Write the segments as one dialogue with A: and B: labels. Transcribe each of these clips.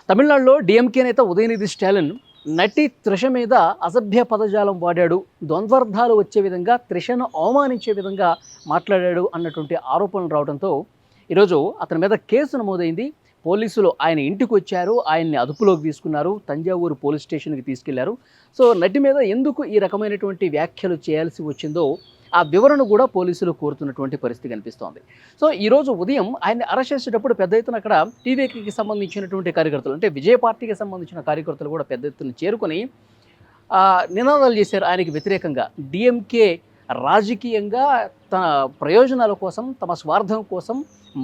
A: తమిళనాడులో డీఎంకే నేత ఉదయనిధి స్టాలిన్ నటి త్రిష మీద అసభ్య పదజాలం వాడాడు, ద్వంద్వార్థాలు వచ్చే విధంగా త్రిషను అవమానించే విధంగా మాట్లాడాడు అన్నటువంటి ఆరోపణలు రావడంతో ఈరోజు అతని మీద కేసు నమోదైంది. పోలీసులు ఆయన ఇంటికి వచ్చారు, ఆయన్ని అదుపులోకి తీసుకున్నారు, తంజావూరు పోలీస్ స్టేషన్కి తీసుకెళ్లారు. సో నటి మీద ఎందుకు ఈ రకమైనటువంటి వ్యాఖ్యలు చేయాల్సి వచ్చిందో ఆ వివరణ కూడా పోలీసులు కోరుతున్నటువంటి పరిస్థితి కనిపిస్తోంది. సో ఈరోజు ఉదయం ఆయన్ని అరెస్ట్ చేసేటప్పుడు పెద్ద ఎత్తున అక్కడ టీవీకి సంబంధించినటువంటి కార్యకర్తలు, అంటే విజయ పార్టీకి సంబంధించిన కార్యకర్తలు కూడా పెద్ద ఎత్తున చేరుకొని నినాదాలు చేశారు ఆయనకి వ్యతిరేకంగా. డిఎంకే రాజకీయంగా తన ప్రయోజనాల కోసం, తమ స్వార్థం కోసం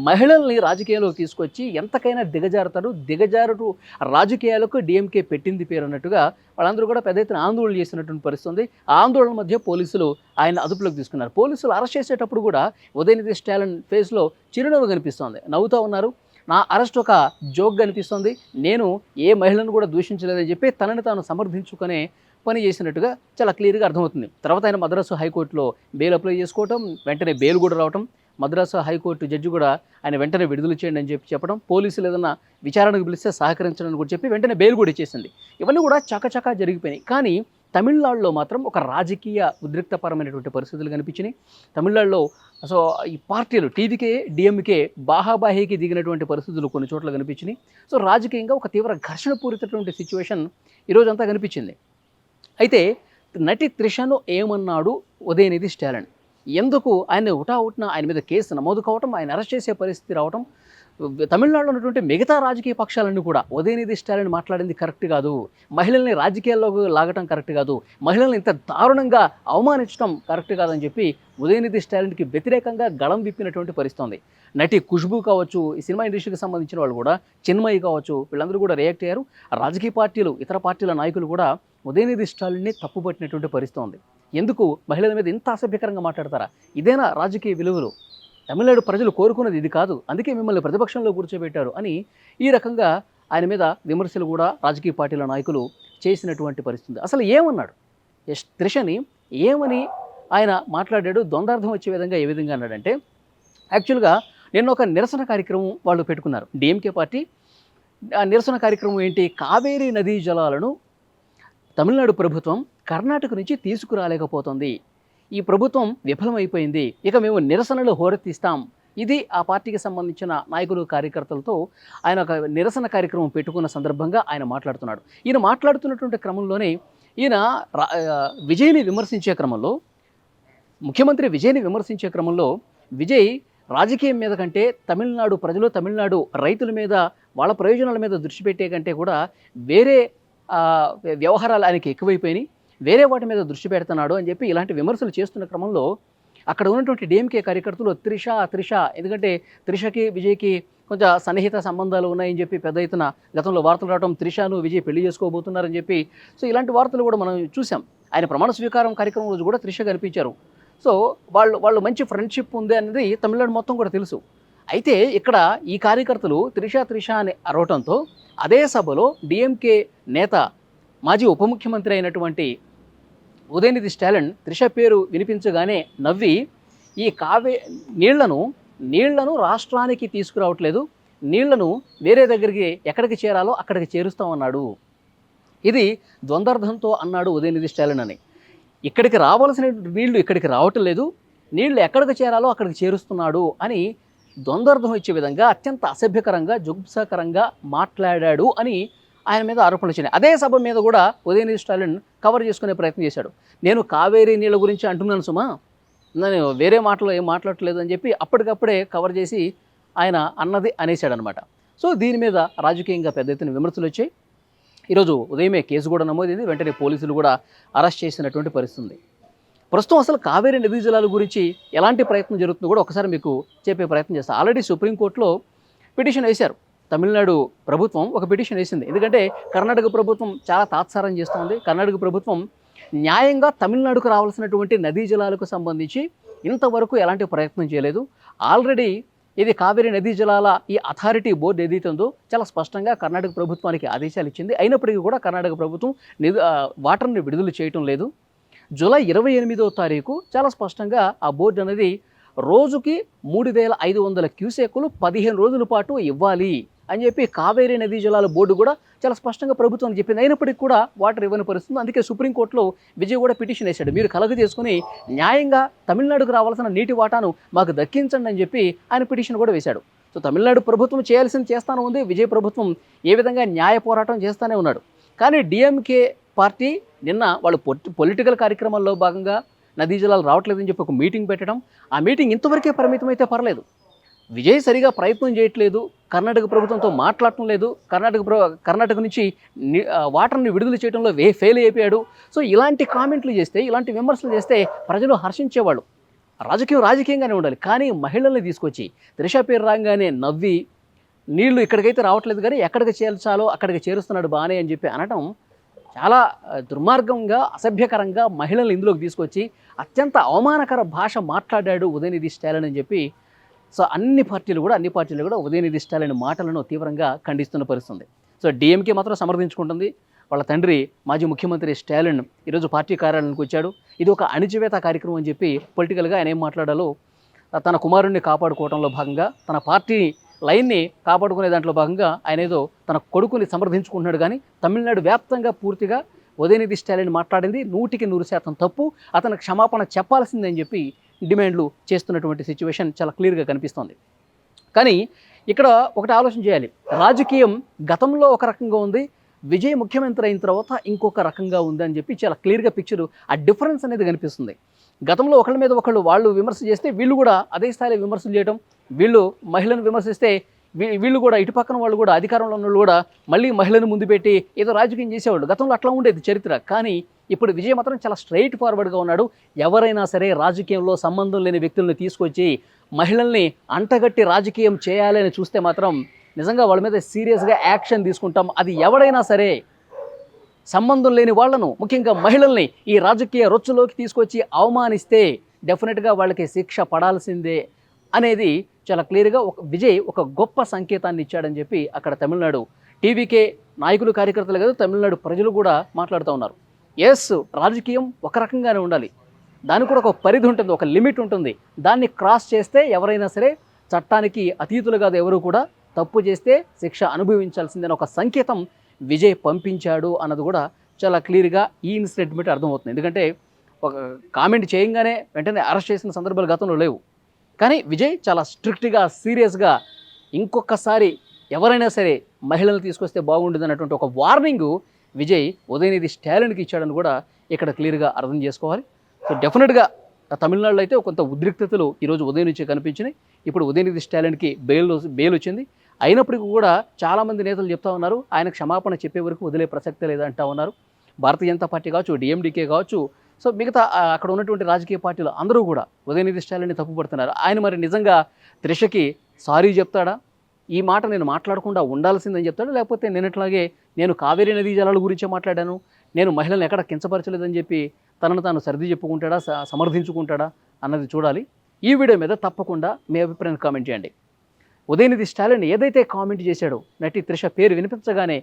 A: మహిళల్ని రాజకీయాల్లోకి తీసుకొచ్చి ఎంతకైనా దిగజారుతారు, దిగజారుడు రాజకీయాలకు డిఎంకే పెట్టింది పేరు అన్నట్టుగా వాళ్ళందరూ కూడా పెద్ద ఎత్తున ఆందోళన చేసినటువంటి పరిస్థితి ఉంది. ఆ ఆందోళన మధ్య పోలీసులు ఆయన అదుపులోకి తీసుకున్నారు. పోలీసులు అరెస్ట్ చేసేటప్పుడు కూడా ఉదయనిధి స్టాలిన్ ఫేస్లో చిరునవ్వు కనిపిస్తోంది, నవ్వుతూ ఉన్నారు. నా అరెస్ట్ ఒక జోక్ కనిపిస్తుంది, నేను ఏ మహిళను కూడా దూషించలేదని చెప్పి తనని తాను సమర్థించుకునే పని చేసినట్టుగా చాలా క్లియర్గా అర్థమవుతుంది. తర్వాత ఆయన మద్రాసు హైకోర్టులో బెయిల్ అప్లై చేసుకోవటం, వెంటనే బెయిల్ కూడా రావటం, మద్రాసు హైకోర్టు జడ్జి కూడా ఆయన వెంటనే విడుదల చేయండి అని చెప్పడం, పోలీసులు ఏదన్నా విచారణకు పిలిస్తే సహకరించడానికి కూడా చెప్పి వెంటనే బెయిల్ కూడా ఇచ్చేసింది. ఇవన్నీ కూడా చకచకా జరిగిపోయినాయి. కానీ తమిళనాడులో మాత్రం ఒక రాజకీయ ఉద్రిక్తపరమైనటువంటి పరిస్థితులు కనిపించినాయి. తమిళనాడులో సో ఈ పార్టీలు టీవీకే డిఎంకే బాహాబాహీకి దిగినటువంటి పరిస్థితులు కొన్ని చోట్ల కనిపించినాయి. సో రాజకీయంగా ఒక తీవ్ర ఘర్షణ పూరితటువంటి సిచ్యువేషన్ ఈరోజంతా కనిపించింది. అయితే నటి త్రిషను ఏమన్నాడు ఉదయనిధి స్టాలిన్? ఎందుకు ఆయన ఉటావుట్న ఆయన మీద కేసు నమోదు కావటం, ఆయన అరెస్ట్ చేసే పరిస్థితి రావటం, తమిళనాడులో ఉన్నటువంటి మిగతా రాజకీయ పక్షాలన్నీ కూడా ఉదయనిధి స్టాలిన్ మాట్లాడింది కరెక్ట్ కాదు, మహిళల్ని రాజకీయాల్లోకి లాగటం కరెక్ట్ కాదు, మహిళల్ని ఇంత దారుణంగా అవమానించడం కరెక్ట్ కాదని చెప్పి ఉదయనిధి స్టాలిన్కి వ్యతిరేకంగా గళం విప్పినటువంటి పరిస్థితి ఉంది. నటి ఖుష్బూ కావచ్చు, ఈ సినిమా ఇండస్ట్రీకి సంబంధించిన వాళ్ళు కూడా, చిన్మయి కావచ్చు, వీళ్ళందరూ కూడా రియాక్ట్ అయ్యారు. రాజకీయ పార్టీలు, ఇతర పార్టీల నాయకులు కూడా ఉదయనిధి స్టాలిన్ని తప్పుపట్టినటువంటి పరిస్థితి ఉంది. ఎందుకు మహిళల మీద ఇంత అసభ్యకరంగా మాట్లాడతారా? ఇదేనా రాజకీయ విలువలు? తమిళనాడు ప్రజలు కోరుకున్నది ఇది కాదు, అందుకే మిమ్మల్ని ప్రతిపక్షంలో కూర్చోబెట్టారు అని ఈ రకంగా ఆయన మీద విమర్శలు కూడా రాజకీయ పార్టీల నాయకులు చేసినటువంటి పరిస్థితి. అసలు ఏమన్నాడు త్రిషని, ఏమని ఆయన మాట్లాడాడు? ద్వందార్థం వచ్చే విధంగా ఏ విధంగా అన్నాడంటే, యాక్చువల్గా నిన్న ఒక నిరసన కార్యక్రమం వాళ్ళు పెట్టుకున్నారు డిఎంకే పార్టీ. ఆ నిరసన కార్యక్రమం ఏంటి? కావేరీ నదీ జలాలను తమిళనాడు ప్రభుత్వం కర్ణాటక నుంచి తీసుకురాలేకపోతుంది, ఈ ప్రభుత్వం విఫలమైపోయింది, ఇక మేము నిరసనలు హోరెత్తిస్తాం. ఇది ఆ పార్టీకి సంబంధించిన నాయకులు, కార్యకర్తలతో ఆయన ఒక నిరసన కార్యక్రమం పెట్టుకున్న సందర్భంగా ఆయన మాట్లాడుతున్నాడు. ఈయన మాట్లాడుతున్నటువంటి క్రమంలోనే ఈయన విజయ్ని విమర్శించే క్రమంలో, ముఖ్యమంత్రి విజయ్ని విమర్శించే క్రమంలో, విజయ్ రాజకీయం మీద కంటే తమిళనాడు ప్రజలు, తమిళనాడు రైతుల మీద, వాళ్ళ ప్రయోజనాల మీద దృష్టి పెట్టే కంటే కూడా వేరే వ్యవహారాలు ఆయనకి ఎక్కువైపోయినాయి, వేరే వాటి మీద దృష్టి పెడుతున్నాడు అని చెప్పి ఇలాంటి విమర్శలు చేస్తున్న క్రమంలో అక్కడ ఉన్నటువంటి డిఎంకే కార్యకర్తలు త్రిష, ఎందుకంటే త్రిషకి విజయ్కి కొంచెం సన్నిహిత సంబంధాలు ఉన్నాయని చెప్పి పెద్ద ఎత్తున గతంలో వార్తలు రావడం, త్రిషను విజయ్ పెళ్లి చేసుకోబోతున్నారని చెప్పి, సో ఇలాంటి వార్తలు కూడా మనం చూసాం. ఆయన ప్రమాణ స్వీకారం కార్యక్రమం రోజు కూడా త్రిష కనిపించారు. సో వాళ్ళు మంచి ఫ్రెండ్షిప్ ఉంది అనేది తమిళనాడు మొత్తం కూడా తెలుసు. అయితే ఇక్కడ ఈ కార్యకర్తలు త్రిష అని అరవటంతో అదే సభలో డిఎంకే నేత, మాజీ ఉప ముఖ్యమంత్రి అయినటువంటి ఉదయనిధి స్టాలిన్ త్రిష పేరు వినిపించగానే నవ్వి, ఈ నీళ్లను రాష్ట్రానికి తీసుకురావట్లేదు, నీళ్లను వేరే దగ్గరికి ఎక్కడికి చేరాలో అక్కడికి చేరుస్తామన్నాడు. ఇది ద్వందార్థంతో అన్నాడు ఉదయనిధి స్టాలిన్ అని. ఇక్కడికి రావాల్సిన నీళ్లు ఇక్కడికి రావటం లేదు, నీళ్లు ఎక్కడికి చేరాలో అక్కడికి చేరుస్తున్నాడు అని ద్వందార్థం ఇచ్చే విధంగా అత్యంత అసభ్యకరంగా, జుగుప్సాకరంగా మాట్లాడాడు అని ఆయన మీద ఆరోపణలు వచ్చినాయి. అదే సభ మీద కూడా ఉదయనిధి స్టాలిన్ కవర్ చేసుకునే ప్రయత్నం చేశాడు. నేను కావేరీ నీళ్ళ గురించి అంటున్నాను సుమా, నేను వేరే మాటలు ఏం మాట్లాడట్లేదు అని చెప్పి అప్పటికప్పుడే కవర్ చేసి ఆయన అన్నది అనేసాడు అనమాట. సో దీని మీద రాజకీయంగా పెద్ద ఎత్తున విమర్శలు వచ్చాయి. ఈరోజు ఉదయమే కేసు కూడా నమోదైంది, వెంటనే పోలీసులు కూడా అరెస్ట్ చేసినటువంటి పరిస్థితి. ప్రస్తుతం అసలు కావేరీ నదీ జలాల గురించి ఎలాంటి ప్రయత్నం జరుగుతుందో కూడా ఒకసారి మీకు చెప్పే ప్రయత్నం చేస్తాను. ఆల్రెడీ సుప్రీంకోర్టులో పిటిషన్ వేశారు, తమిళనాడు ప్రభుత్వం ఒక పిటిషన్ వేసింది. ఎందుకంటే కర్ణాటక ప్రభుత్వం చాలా తాత్సారం చేస్తోంది. కర్ణాటక ప్రభుత్వం న్యాయంగా తమిళనాడుకు రావాల్సినటువంటి నదీ జలాలకు సంబంధించి ఇంతవరకు ఎలాంటి ప్రయత్నం చేయలేదు. ఆల్రెడీ ఇది కావేరీ నదీ జలాల ఈ అథారిటీ బోర్డు ఏదైతే ఉందో చాలా స్పష్టంగా కర్ణాటక ప్రభుత్వానికి ఆదేశాలు ఇచ్చింది. అయినప్పటికీ కూడా కర్ణాటక ప్రభుత్వం వాటర్ని విడుదల చేయటం లేదు. జూలై 28వ తారీఖు చాలా స్పష్టంగా ఆ బోర్డు అనేది రోజుకి 3500 క్యూసెక్కులు 15 రోజుల పాటు ఇవ్వాలి అని చెప్పి కావేరీ నదీ జలాల బోర్డు కూడా చాలా స్పష్టంగా ప్రభుత్వం చెప్పింది. అయినప్పటికీ కూడా వాటర్ ఇవ్వని పరిస్థితుంది. అందుకే సుప్రీంకోర్టులో విజయ్ కూడా పిటిషన్ వేశాడు. మీరు కలగ చేసుకుని న్యాయంగా తమిళనాడుకు రావాల్సిన నీటి వాటాను మాకు దక్కించండి అని చెప్పి ఆయన పిటిషన్ కూడా వేశాడు. సో తమిళనాడు ప్రభుత్వం చేయాల్సింది చేస్తానే ఉంది. విజయ్ ప్రభుత్వం ఏ విధంగా న్యాయ పోరాటం చేస్తూనే ఉన్నాడు. కానీ డిఎంకే పార్టీ నిన్న వాళ్ళు పొలిటికల్ కార్యక్రమాల్లో భాగంగా నదీ జలాలు రావట్లేదని చెప్పి ఒక మీటింగ్ పెట్టడం, ఆ మీటింగ్ ఇంతవరకే పరిమితం అయితే పర్లేదు. విజయ్ సరిగా ప్రయత్నం చేయట్లేదు, కర్ణాటక ప్రభుత్వంతో మాట్లాడటం లేదు, కర్ణాటక నుంచి వాటర్ని విడుదల చేయడంలో ఫెయిల్ అయిపోయాడు. సో ఇలాంటి కామెంట్లు చేస్తే, ఇలాంటి విమర్శలు చేస్తే ప్రజలు హర్షించేవాళ్ళు. రాజకీయంగానే ఉండాలి. కానీ మహిళల్ని తీసుకొచ్చి త్రిష పేరు రాగానే నవ్వి నీళ్లు ఇక్కడికైతే రావట్లేదు కానీ ఎక్కడికి చేర్చాలో అక్కడికి చేరుస్తున్నాడు బాగానే అని చెప్పి అనటం చాలా దుర్మార్గంగా, అసభ్యకరంగా మహిళల్ని ఇందులోకి తీసుకొచ్చి అత్యంత అవమానకర భాష మాట్లాడాడు ఉదయనిధి స్టాలిన్ అని చెప్పి సో అన్ని పార్టీలు కూడా ఉదయనిధి స్టాలిన్ మాటలను తీవ్రంగా ఖండిస్తున్న పరిస్థితుంది. సో డిఎంకే మాత్రం సమర్థించుకుంటుంది. వాళ్ళ తండ్రి మాజీ ముఖ్యమంత్రి స్టాలిన్ ఈరోజు పార్టీ కార్యాలయానికి వచ్చాడు. ఇది ఒక అణిచివేత కార్యక్రమం అని చెప్పి పొలిటికల్గా ఆయన ఏం మాట్లాడాలో, తన కుమారుణ్ణి కాపాడుకోవడంలో భాగంగా, తన పార్టీ లైన్ని కాపాడుకునే దాంట్లో భాగంగా ఆయన ఏదో తన కొడుకుని సమర్థించుకుంటున్నాడు. కానీ తమిళనాడు వ్యాప్తంగా పూర్తిగా ఉదయనిధి స్టాలిన్ మాట్లాడింది 100% తప్పు, అతను క్షమాపణ చెప్పాల్సిందని చెప్పి డిమాండ్లు చేస్తున్నటువంటి సిచ్యువేషన్ చాలా క్లియర్గా కనిపిస్తోంది. కానీ ఇక్కడ ఒకటి ఆలోచన చేయాలి. రాజకీయం గతంలో ఒక రకంగా ఉంది, విజయ్ ముఖ్యమంత్రి అయిన తర్వాత ఇంకొక రకంగా ఉంది అని చెప్పి చాలా క్లియర్గా పిక్చరు, ఆ డిఫరెన్స్ అనేది కనిపిస్తుంది. గతంలో ఒకళ్ళ మీద ఒకళ్ళు వాళ్ళు విమర్శ చేస్తే వీళ్ళు కూడా అదే స్థాయిలో విమర్శలు చేయడం, వీళ్ళు మహిళను విమర్శిస్తే వీళ్ళు కూడా ఇటు పక్కన వాళ్ళు కూడా అధికారంలో ఉన్న వాళ్ళు కూడా మళ్ళీ మహిళను ముందు పెట్టి ఏదో రాజకీయం చేసేవాళ్ళు. గతంలో అట్లా ఉండేది చరిత్ర. కానీ ఇప్పుడు విజయ్ మాత్రం చాలా స్ట్రైట్ ఫార్వర్డ్గా ఉన్నాడు. ఎవరైనా సరే రాజకీయంలో సంబంధం లేని వ్యక్తుల్ని తీసుకొచ్చి మహిళల్ని అంటగట్టి రాజకీయం చేయాలని చూస్తే మాత్రం నిజంగా వాళ్ళ మీద సీరియస్గా యాక్షన్ తీసుకుంటాం. అది ఎవడైనా సరే సంబంధం లేని వాళ్లను, ముఖ్యంగా మహిళల్ని ఈ రాజకీయ రొచ్చులోకి తీసుకొచ్చి అవమానిస్తే డెఫినెట్గా వాళ్ళకి శిక్ష పడాల్సిందే అనేది చాలా క్లియర్గా విజయ్ ఒక గొప్ప సంకేతాన్ని ఇచ్చాడని చెప్పి అక్కడ తమిళనాడు టీవీకే నాయకులు, కార్యకర్తలు కాదు, తమిళనాడు ప్రజలు కూడా మాట్లాడుతూ ఉన్నారు. ఎస్, రాజకీయం ఒక రకంగానే ఉండాలి, దానికి కూడా ఒక పరిధి ఉంటుంది, ఒక లిమిట్ ఉంటుంది. దాన్ని క్రాస్ చేస్తే ఎవరైనా సరే చట్టానికి అతీతులు కాదు, ఎవరు కూడా తప్పు చేస్తే శిక్ష అనుభవించాల్సిందని ఒక సంకేతం విజయ్ పంపించాడు అన్నది కూడా చాలా క్లియర్గా ఈ ఇన్సిడెంట్ బట్టి అర్థమవుతుంది. ఎందుకంటే ఒక కామెంట్ చేయంగానే వెంటనే అరెస్ట్ చేసిన సందర్భాలు గతంలో లేవు. కానీ విజయ్ చాలా స్ట్రిక్ట్గా, సీరియస్గా ఇంకొకసారి ఎవరైనా సరే మహిళలు తీసుకొస్తే బాగుండదు అన్నటువంటి ఒక వార్నింగ్ విజయ్ ఉదయనిధి స్టాలిన్కి ఇచ్చాడని కూడా ఇక్కడ క్లియర్గా అర్థం చేసుకోవాలి. సో డెఫినెట్గా తమిళనాడులో అయితే కొంత ఉద్రిక్తతలు ఈరోజు ఉదయం నుంచి కనిపించినాయి. ఇప్పుడు ఉదయనిధి స్టాలిన్కి బెయిల్ వచ్చింది. అయినప్పటికీ కూడా చాలామంది నేతలు చెప్తా ఉన్నారు ఆయన క్షమాపణ చెప్పే వరకు వదిలే ప్రసక్తే లేదంటా ఉన్నారు. భారతీయ జనతా పార్టీ కావచ్చు, డిఎండికే కావచ్చు, సో మిగతా అక్కడ ఉన్నటువంటి రాజకీయ పార్టీలు అందరూ కూడా ఉదయనిధి స్టాలిన్ని తప్పుపడుతున్నారు. ఆయన మరి నిజంగా త్రిషకి సారీ చెప్తాడా, ఈ మాట నేను మాట్లాడకుండా ఉండాల్సిందని చెప్తాడా, లేకపోతే నిన్నట్లాగే నేను కావేరీ నదీ జలాల గురించే మాట్లాడాను, నేను మహిళలను ఎక్కడ కించపరచలేదని చెప్పి తనను తాను సర్ది చెప్పుకుంటాడా, సమర్థించుకుంటాడా అన్నది చూడాలి. ఈ వీడియో మీద తప్పకుండా మీ అభిప్రాయాన్ని కామెంట్ చేయండి. ఉదయనిధి స్టాలిన్ ఏదైతే కామెంట్ చేశాడో నటి త్రిష పేరు వినిపించగానే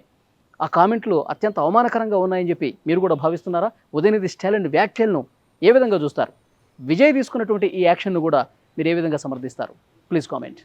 A: ఆ కామెంట్లు అత్యంత అవమానకరంగా ఉన్నాయని చెప్పి మీరు కూడా భావిస్తున్నారా? ఉదయనిధి స్టాలిన్ వ్యాఖ్యలను ఏ విధంగా చూస్తారు? విజయ్ తీసుకున్నటువంటి ఈ యాక్షన్ను కూడా మీరు ఏ విధంగా సమర్థిస్తారు? Please comment.